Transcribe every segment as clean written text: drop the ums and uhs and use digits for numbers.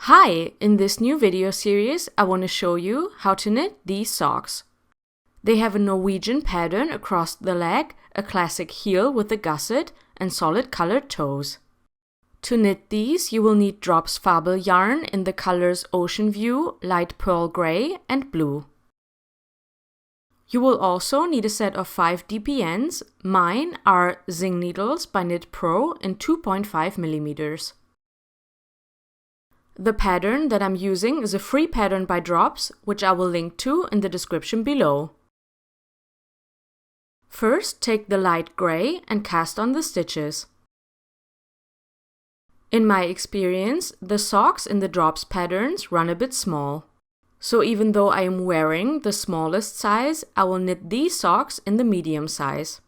Hi! In this new video series, I want to show you how to knit these socks. They have a Norwegian pattern across the leg, a classic heel with a gusset, and solid colored toes. To knit these, you will need Drops Fabel yarn in the colors Ocean View, Light Pearl Grey, and Blue. You will also need a set of 5 DPNs. Mine are Zing needles by KnitPro in 2.5 millimeters. The pattern that I'm using is a free pattern by Drops, which I will link to in the description below. First, take the light gray and cast on the stitches. In my experience, the socks in the Drops patterns run a bit small. So even though I am wearing the smallest size, I will knit these socks in the medium size.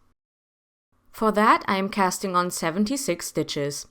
For that, I am casting on 76 stitches.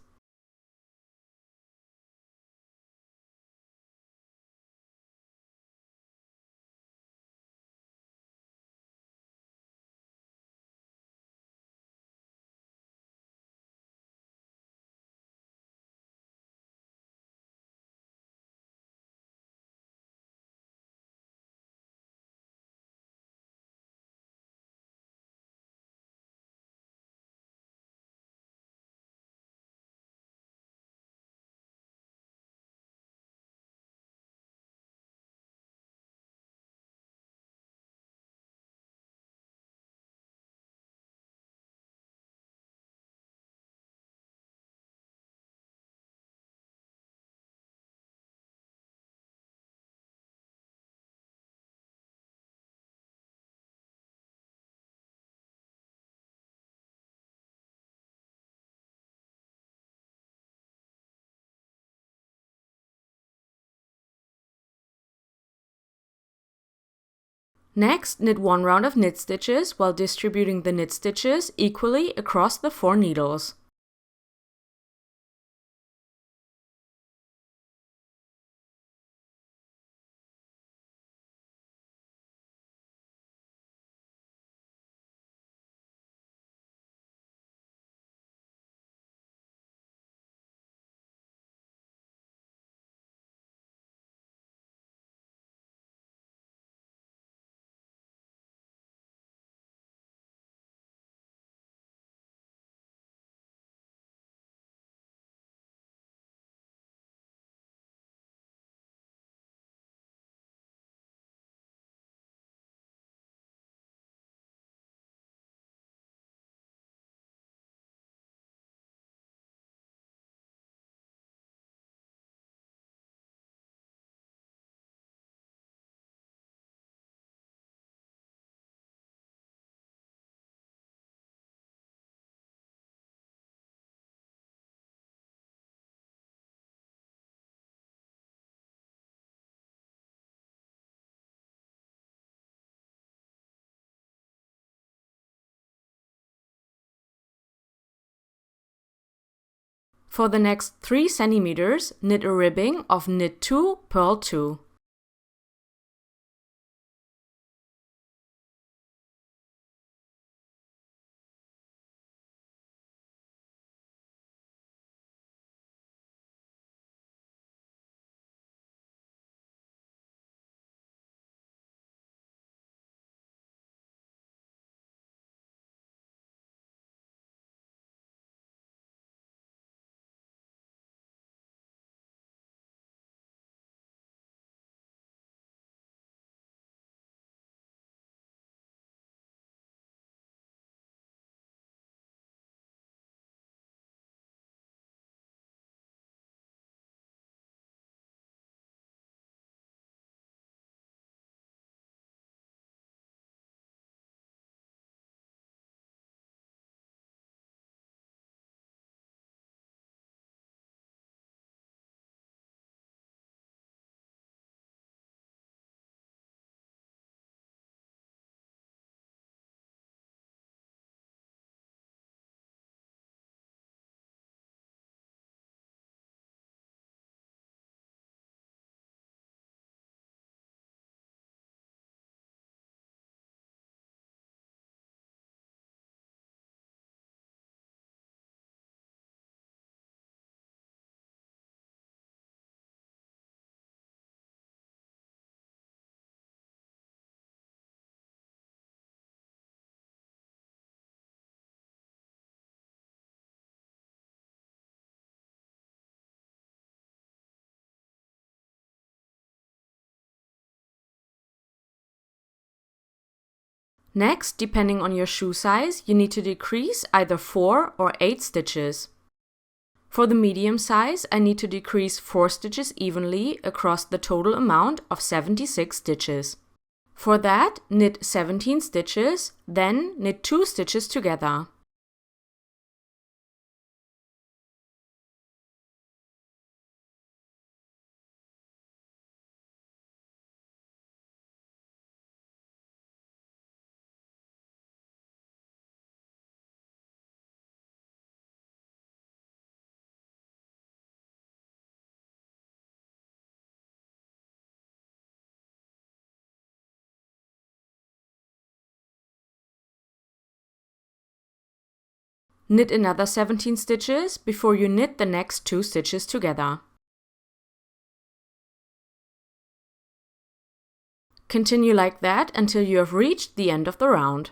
Next, knit one round of knit stitches while distributing the knit stitches equally across the 4 needles. For the next 3 centimeters, knit a ribbing of knit 2, purl 2. Next, depending on your shoe size, you need to decrease either 4 or 8 stitches. For the medium size, I need to decrease 4 stitches evenly across the total amount of 76 stitches. For that, knit 17 stitches, then knit 2 stitches together. Knit another 17 stitches before you knit the next 2 stitches together. Continue like that until you have reached the end of the round.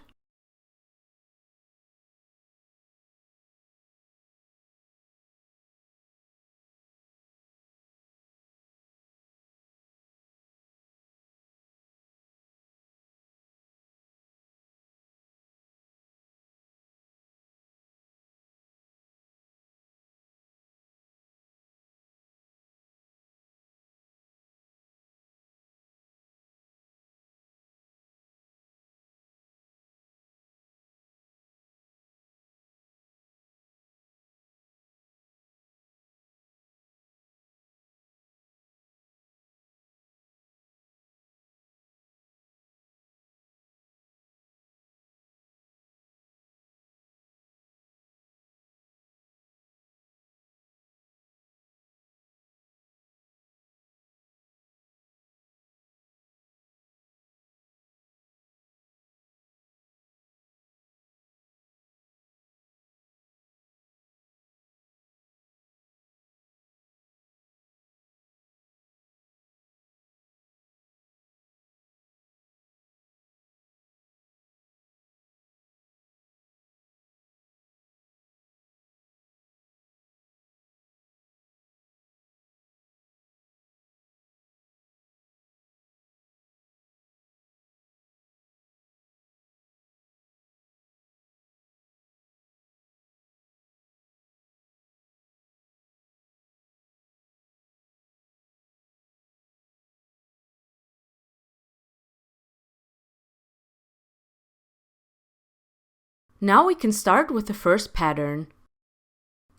Now we can start with the first pattern.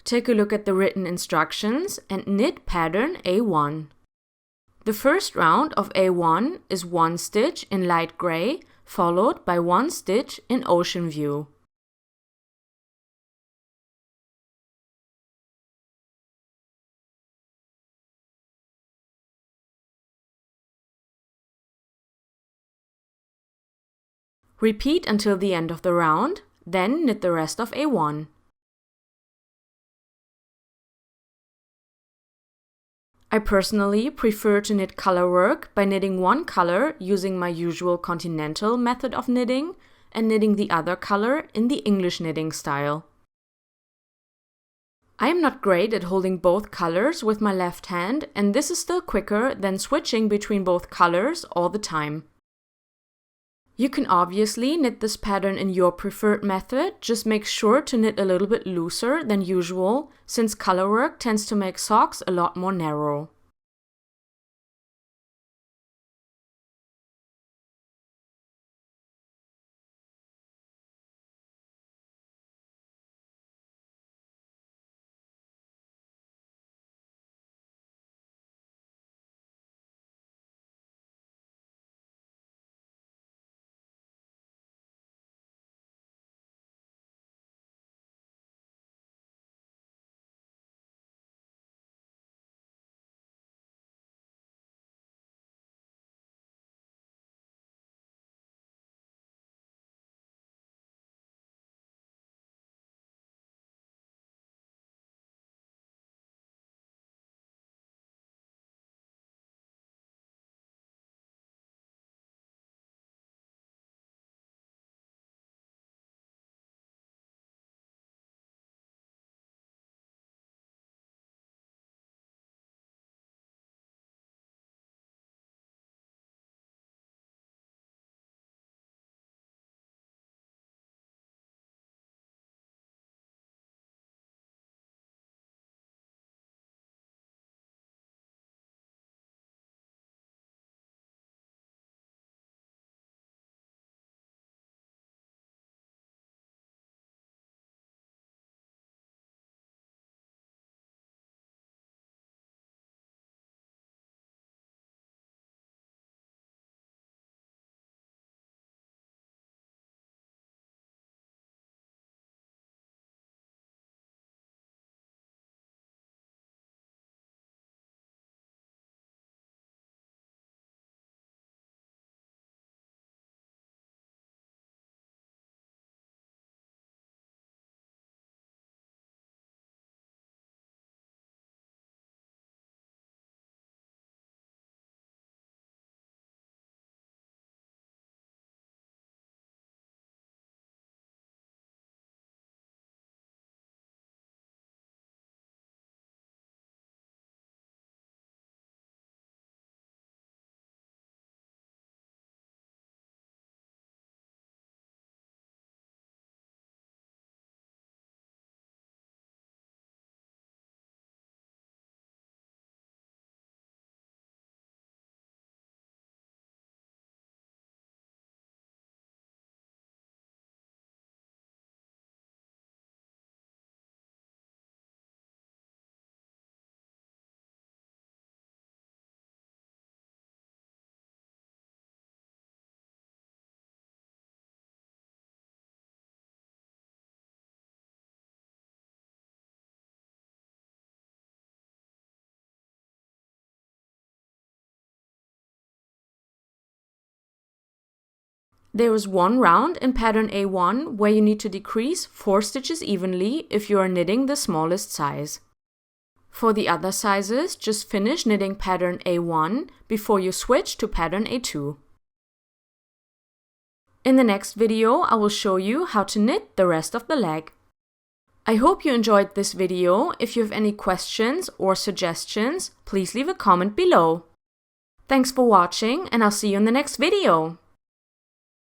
Take a look at the written instructions and knit pattern A1. The first round of A1 is 1 stitch in light gray, followed by 1 stitch in ocean view. Repeat until the end of the round, then knit the rest of A1. I personally prefer to knit color work by knitting one color using my usual continental method of knitting and knitting the other color in the English knitting style. I am not great at holding both colors with my left hand, and this is still quicker than switching between both colors all the time. You can obviously knit this pattern in your preferred method, just make sure to knit a little bit looser than usual, since color work tends to make socks a lot more narrow. There is one round in pattern A1 where you need to decrease 4 stitches evenly if you are knitting the smallest size. For the other sizes, just finish knitting pattern A1 before you switch to pattern A2. In the next video, I will show you how to knit the rest of the leg. I hope you enjoyed this video. If you have any questions or suggestions, please leave a comment below. Thanks for watching, and I'll see you in the next video.